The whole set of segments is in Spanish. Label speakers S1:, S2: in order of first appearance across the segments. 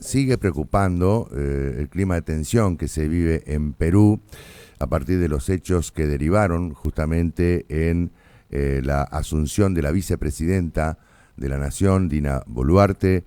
S1: Sigue preocupando el clima de tensión que se vive en Perú a partir de los hechos que derivaron justamente en la asunción de la vicepresidenta de la Nación, Dina Boluarte,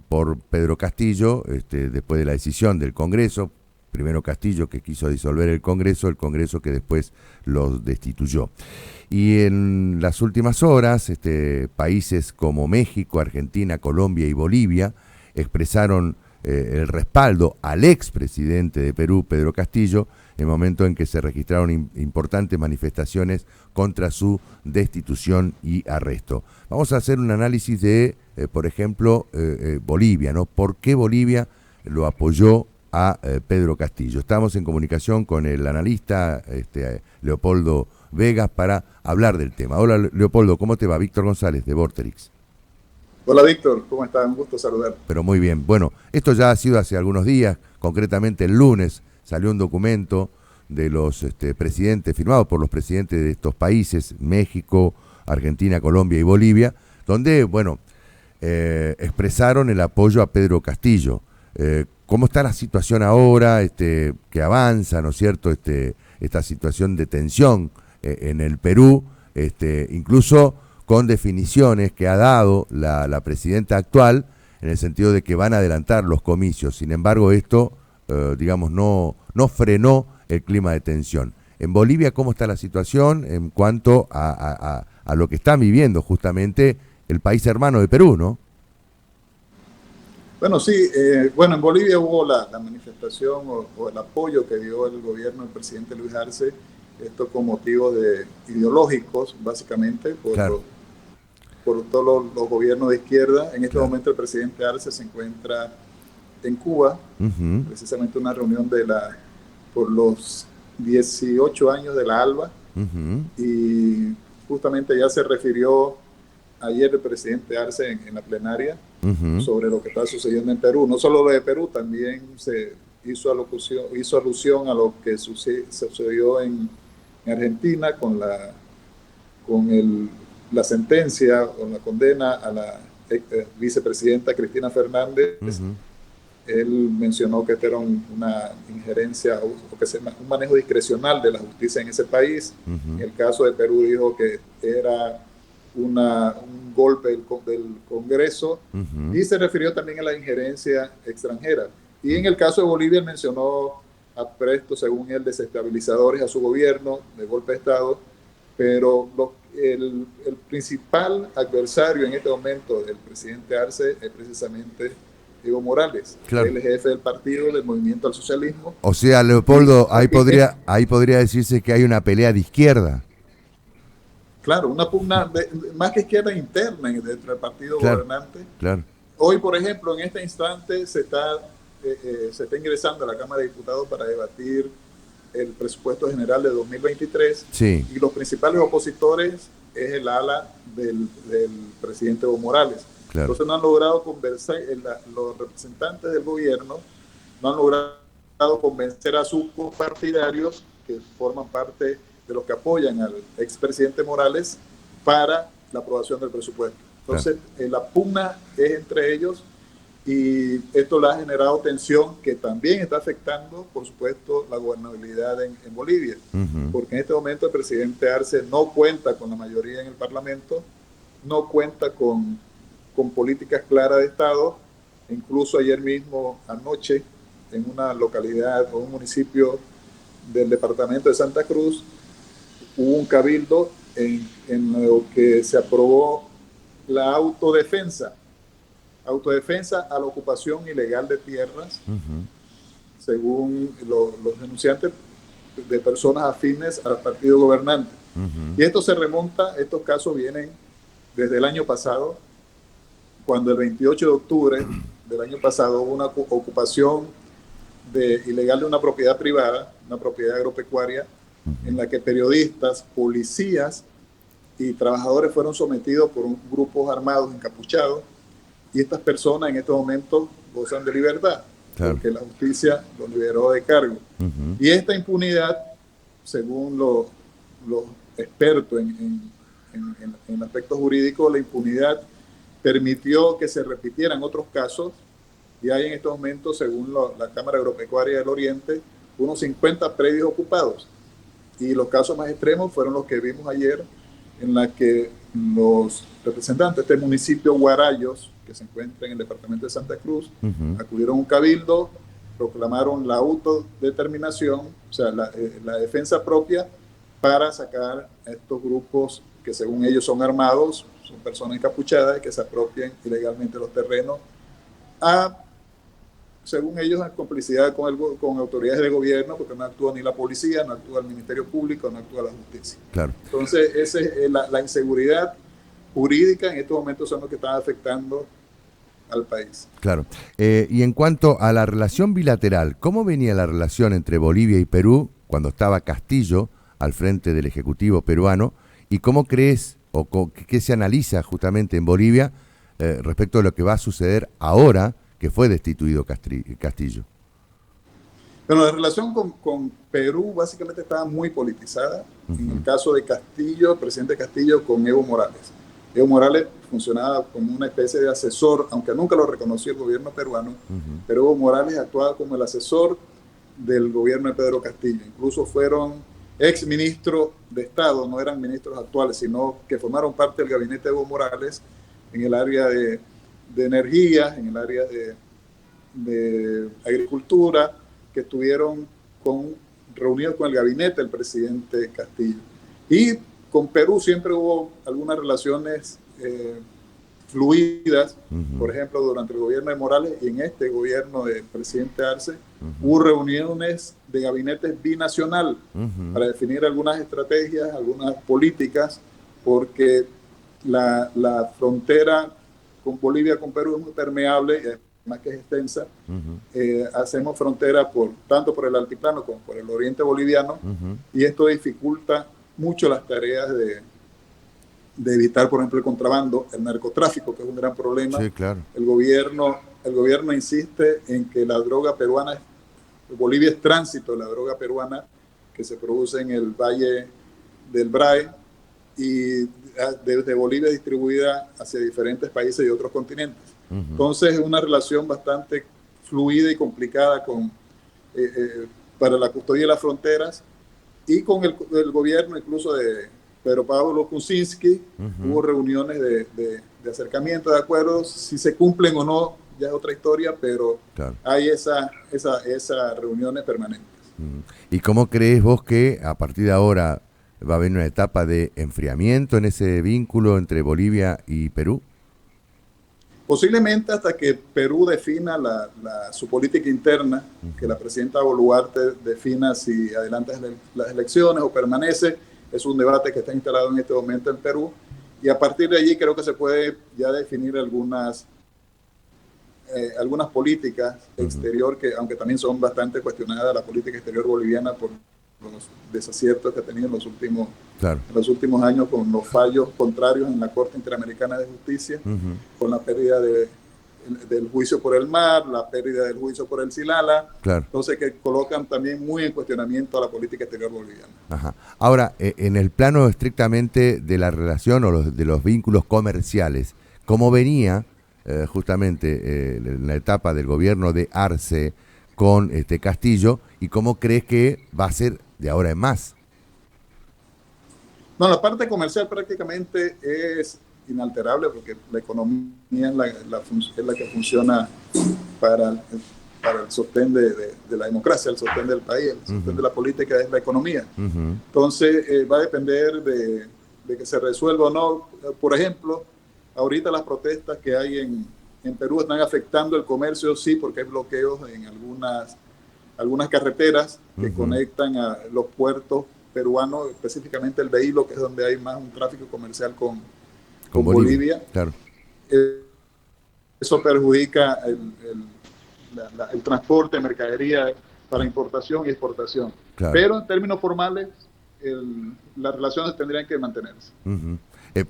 S1: por Pedro Castillo, después de la decisión del Congreso. Primero Castillo, que quiso disolver el Congreso que después los destituyó. Y en las últimas horas, países como México, Argentina, Colombia y Bolivia expresaron el respaldo al expresidente de Perú, Pedro Castillo, en el momento en que se registraron importantes manifestaciones contra su destitución y arresto. Vamos a hacer un análisis de, por ejemplo, Bolivia, ¿no? ¿Por qué Bolivia lo apoyó a Pedro Castillo? Estamos en comunicación con el analista Leopoldo Vegas para hablar del tema. Hola Leopoldo, ¿cómo te va? Víctor González de Vorterix.
S2: Hola Víctor, ¿cómo estás? Un gusto saludar.
S1: Pero muy bien. Bueno, esto ya ha sido hace algunos días, concretamente el lunes salió un documento de los presidentes, firmado por los presidentes de estos países, México, Argentina, Colombia y Bolivia, donde, bueno, expresaron el apoyo a Pedro Castillo. ¿Cómo está la situación ahora, que avanza, ¿no es cierto?, esta situación de tensión en el Perú, incluso con definiciones que ha dado la presidenta actual en el sentido de que van a adelantar los comicios. Sin embargo, esto, digamos, no frenó el clima de tensión. En Bolivia, ¿cómo está la situación en cuanto a lo que está viviendo justamente el país hermano de Perú, ¿no?
S2: Bueno, sí, en Bolivia hubo la manifestación o el apoyo que dio el gobierno del presidente Luis Arce, esto con motivos ideológicos, básicamente,
S1: Claro.
S2: por todos los gobiernos de izquierda. En este
S1: Claro.
S2: momento el presidente Arce se encuentra en Cuba,
S1: Uh-huh.
S2: precisamente una reunión por los 18 años de la ALBA,
S1: Uh-huh.
S2: y justamente ya se refirió ayer el presidente Arce en la plenaria
S1: Uh-huh.
S2: sobre lo que está sucediendo en Perú. No solo lo de Perú, también se hizo alusión a lo que sucedió en Argentina con la sentencia o la condena a la vicepresidenta Cristina Fernández.
S1: Uh-huh.
S2: Él mencionó que esta era una injerencia o que un manejo discrecional de la justicia en ese país.
S1: Uh-huh.
S2: En el caso de Perú dijo que era un golpe del Congreso,
S1: Uh-huh.
S2: y se refirió también a la injerencia extranjera. Y en el caso de Bolivia mencionó aprestos, según él, desestabilizadores a su gobierno, de golpe de Estado, pero el principal adversario en este momento del presidente Arce es precisamente Evo Morales.
S1: Claro.
S2: Él es jefe del partido, del Movimiento al Socialismo.
S1: O sea,
S2: Y,
S1: Leopoldo,
S2: y
S1: ahí podría decirse que hay una pelea de izquierda.
S2: claro, una pugna más que izquierda interna dentro del partido
S1: Claro,
S2: gobernante.
S1: claro.
S2: Hoy, por ejemplo, en este instante se está ingresando a la Cámara de Diputados para debatir el presupuesto general de 2023,
S1: Sí,
S2: y los principales opositores es el ala del presidente Evo Morales.
S1: claro.
S2: Entonces no han logrado convencer, los representantes del gobierno no han logrado convencer a sus partidarios que forman parte de los que apoyan al expresidente Morales para la aprobación del presupuesto.
S1: Claro.
S2: Entonces, la pugna es entre ellos, y esto le ha generado tensión que también está afectando, por supuesto, la gobernabilidad en Bolivia,
S1: Uh-huh.
S2: porque en este momento el presidente Arce no cuenta con la mayoría en el Parlamento, no cuenta con políticas claras de Estado. Incluso ayer mismo, anoche, en una localidad o un municipio del departamento de Santa Cruz, hubo un cabildo en lo que se aprobó la autodefensa a la ocupación ilegal de tierras,
S1: Uh-huh.
S2: según los denunciantes, de personas afines al partido gobernante.
S1: Uh-huh.
S2: Y estos casos vienen desde el año pasado, cuando el 28 de octubre del año pasado hubo una ocupación ilegal de una propiedad privada, una propiedad agropecuaria, en la que periodistas, policías y trabajadores fueron sometidos por grupos armados encapuchados, y estas personas en estos momentos gozan de libertad,
S1: Claro.
S2: porque la justicia los liberó de cargo.
S1: Uh-huh.
S2: Y esta impunidad, según los expertos en aspectos jurídicos, la impunidad permitió que se repitieran otros casos y hay en estos momentos, según la Cámara Agropecuaria del Oriente, unos 50 predios ocupados. Y los casos más extremos fueron los que vimos ayer, en la que los representantes de este municipio Guarayos, que se encuentra en el departamento de Santa Cruz, acudieron a un cabildo, proclamaron la autodeterminación, o sea, la defensa propia, para sacar a estos grupos que según ellos son armados, son personas encapuchadas que se apropien ilegalmente los terrenos, según ellos, en complicidad con autoridades de gobierno, porque no actúa ni la policía, no actúa el Ministerio Público, no actúa la justicia.
S1: Claro.
S2: Entonces, esa es la inseguridad jurídica en estos momentos son los que están afectando al país.
S1: Claro. Y en cuanto a la relación bilateral, ¿cómo venía la relación entre Bolivia y Perú cuando estaba Castillo al frente del Ejecutivo peruano? ¿Y cómo crees o qué se analiza justamente en Bolivia respecto a lo que va a suceder ahora que fue destituido Castillo?
S2: Bueno, la relación con Perú básicamente estaba muy politizada. En el caso de Castillo, el presidente Castillo con Evo Morales. Evo Morales funcionaba como una especie de asesor, aunque nunca lo reconoció el gobierno peruano, pero Evo Morales actuaba como el asesor del gobierno de Pedro Castillo. Incluso fueron ex ministros de Estado, no eran ministros actuales, sino que formaron parte del gabinete de Evo Morales en el área de energía, en el área de agricultura, que estuvieron reunidos con el gabinete del presidente Castillo. Y con Perú siempre hubo algunas relaciones fluidas, por ejemplo, durante el gobierno de Morales y en este gobierno del presidente Arce, hubo reuniones de gabinetes binacional para definir algunas estrategias, algunas políticas, porque la frontera con Bolivia, con Perú es muy permeable y además que es extensa. Hacemos frontera tanto por el altiplano como por el oriente boliviano, y esto dificulta mucho las tareas de evitar, por ejemplo, el contrabando, el narcotráfico, que es un gran problema.
S1: Sí, claro.
S2: El gobierno insiste en que la droga peruana, Bolivia es tránsito de la droga peruana que se produce en el Valle del Brae y desde Bolivia distribuida hacia diferentes países y otros continentes. Entonces es una relación bastante fluida y complicada para la custodia de las fronteras, y con el gobierno incluso de Pedro Pablo Kuczynski hubo reuniones de acercamiento, de acuerdos. Si se cumplen o no ya es otra historia, pero claro, hay esas reuniones permanentes.
S1: ¿Y cómo crees vos que a partir de ahora va a haber una etapa de enfriamiento en ese vínculo entre Bolivia y Perú?
S2: Posiblemente hasta que Perú defina su política interna, que la presidenta Boluarte defina si adelanta las elecciones o permanece. Es un debate que está instalado en este momento en Perú, y a partir de allí creo que se puede ya definir algunas políticas exterior, que aunque también son bastante cuestionadas, la política exterior boliviana por los desaciertos que ha tenido en los últimos años, con los fallos contrarios en la Corte Interamericana de Justicia, con la pérdida del juicio por el mar, la pérdida del juicio por el Silala, entonces que colocan también muy en cuestionamiento a la política exterior boliviana.
S1: Ajá. Ahora, en el plano estrictamente de la relación o de los vínculos comerciales, ¿cómo venía justamente en la etapa del gobierno de Arce con Castillo, y cómo crees que va a ser de ahora en más?
S2: No, la parte comercial prácticamente es inalterable, porque la economía es la que funciona para el sostén de la democracia, el sostén del país, el sostén de la política es la economía. Entonces va a depender de que se resuelva o no. Por ejemplo, ahorita las protestas que hay en Perú están afectando el comercio, sí, porque hay bloqueos en algunas carreteras que conectan a los puertos peruanos, específicamente el Behilo, que es donde hay más un tráfico comercial con Bolivia.
S1: Claro.
S2: Eso perjudica el transporte de mercadería para importación y exportación. Claro. Pero en términos formales, las relaciones tendrían que mantenerse.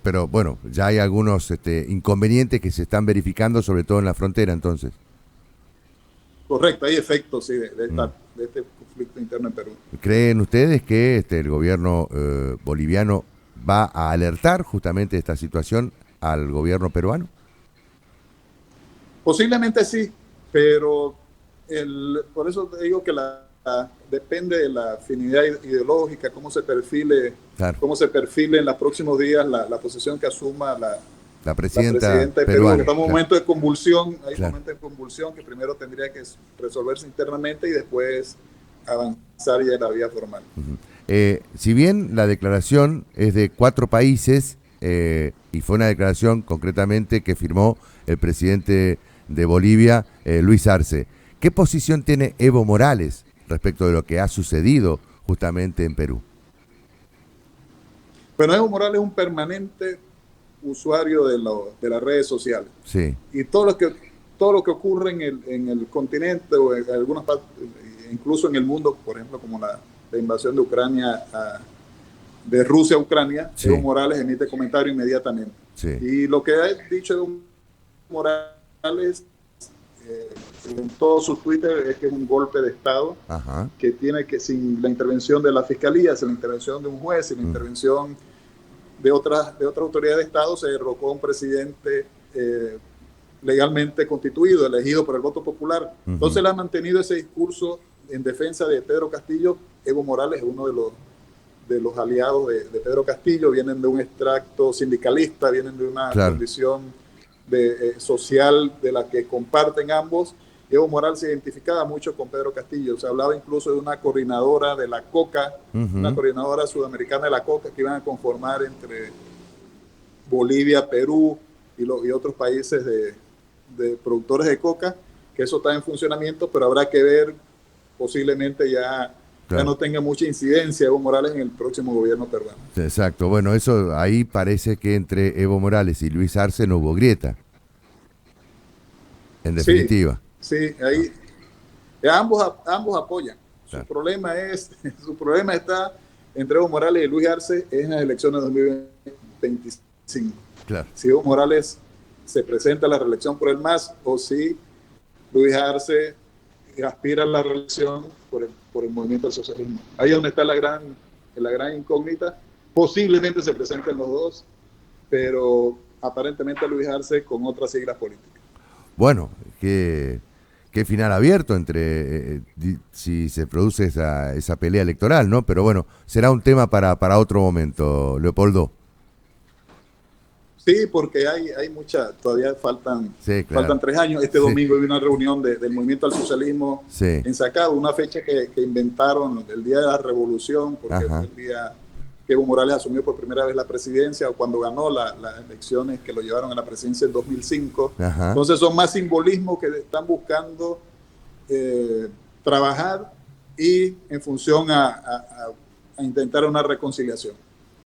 S1: Pero bueno, ya hay algunos inconvenientes que se están verificando, sobre todo en la frontera, entonces.
S2: Correcto, hay efectos sí, de este conflicto interno en Perú.
S1: ¿Creen ustedes que el gobierno boliviano va a alertar justamente esta situación al gobierno peruano?
S2: Posiblemente sí, Pero por eso te digo que depende de la afinidad ideológica,
S1: Claro.
S2: cómo se perfile en los próximos días la posición que asuma
S1: La
S2: la
S1: presidenta
S2: presidenta de Perú, que
S1: peruana,
S2: estamos en un
S1: claro,
S2: momento de convulsión, hay un
S1: claro.
S2: momento de convulsión que primero tendría que resolverse internamente y después avanzar ya en la vía formal.
S1: Si bien la declaración es de 4 países, y fue una declaración concretamente que firmó el presidente de Bolivia, Luis Arce, ¿qué posición tiene Evo Morales respecto de lo que ha sucedido justamente en Perú?
S2: Bueno, Evo Morales es un permanente usuario de las redes sociales
S1: Sí,
S2: y todo lo que ocurre en el continente o en algunas partes, incluso en el mundo, por ejemplo, como la invasión de Ucrania de Rusia a Ucrania, Evo
S1: sí,
S2: Morales emite comentario inmediatamente.
S1: sí,
S2: Y lo que ha dicho Evo Morales eh, en todos sus Twitter es que es un golpe de Estado
S1: ajá,
S2: que tiene que, sin la intervención de la fiscalía, sin la intervención de un juez, sin la intervención de otra autoridad de Estado, se derrocó a un presidente legalmente constituido, elegido por el voto popular. Entonces él ha mantenido ese discurso en defensa de Pedro Castillo. Evo Morales es uno de los aliados de Pedro Castillo, vienen de un extracto sindicalista, vienen de una
S1: claro,
S2: condición social de la que comparten ambos. Evo Morales se identificaba mucho con Pedro Castillo, se hablaba incluso de una coordinadora de la coca, una coordinadora sudamericana de la coca que iban a conformar entre Bolivia, Perú y otros países de productores de coca, que eso está en funcionamiento, pero habrá que ver, posiblemente ya
S1: claro.
S2: no tenga mucha incidencia Evo Morales en el próximo gobierno peruano.
S1: Exacto, bueno, eso ahí parece que entre Evo Morales y Luis Arce no hubo grieta, en
S2: Sí,
S1: definitiva.
S2: sí,
S1: No,
S2: ahí ambos apoyan.
S1: claro,
S2: Su problema está entre Evo Morales y Luis Arce en las elecciones de 2025.
S1: claro.
S2: Si Evo Morales se presenta a la reelección por el MAS o si Luis Arce aspira a la reelección por el movimiento del socialismo. Ahí es donde está la gran incógnita. Posiblemente se presenten los dos, pero aparentemente Luis Arce con otras siglas políticas.
S1: Bueno, qué final abierto entre si se produce esa pelea electoral, ¿no? Pero bueno, será un tema para otro momento, Leopoldo.
S2: Sí, porque todavía
S1: Sí, claro.
S2: faltan 3 años. Este
S1: Sí,
S2: domingo hay una reunión del movimiento al socialismo
S1: sí,
S2: en Sacado, una fecha que inventaron el día de la revolución, porque fue
S1: ajá,
S2: el día que Evo Morales asumió por primera vez la presidencia, o cuando ganó las elecciones que lo llevaron a la presidencia en 2005.
S1: ajá.
S2: Entonces son más simbolismos que están buscando trabajar y en función a intentar una reconciliación.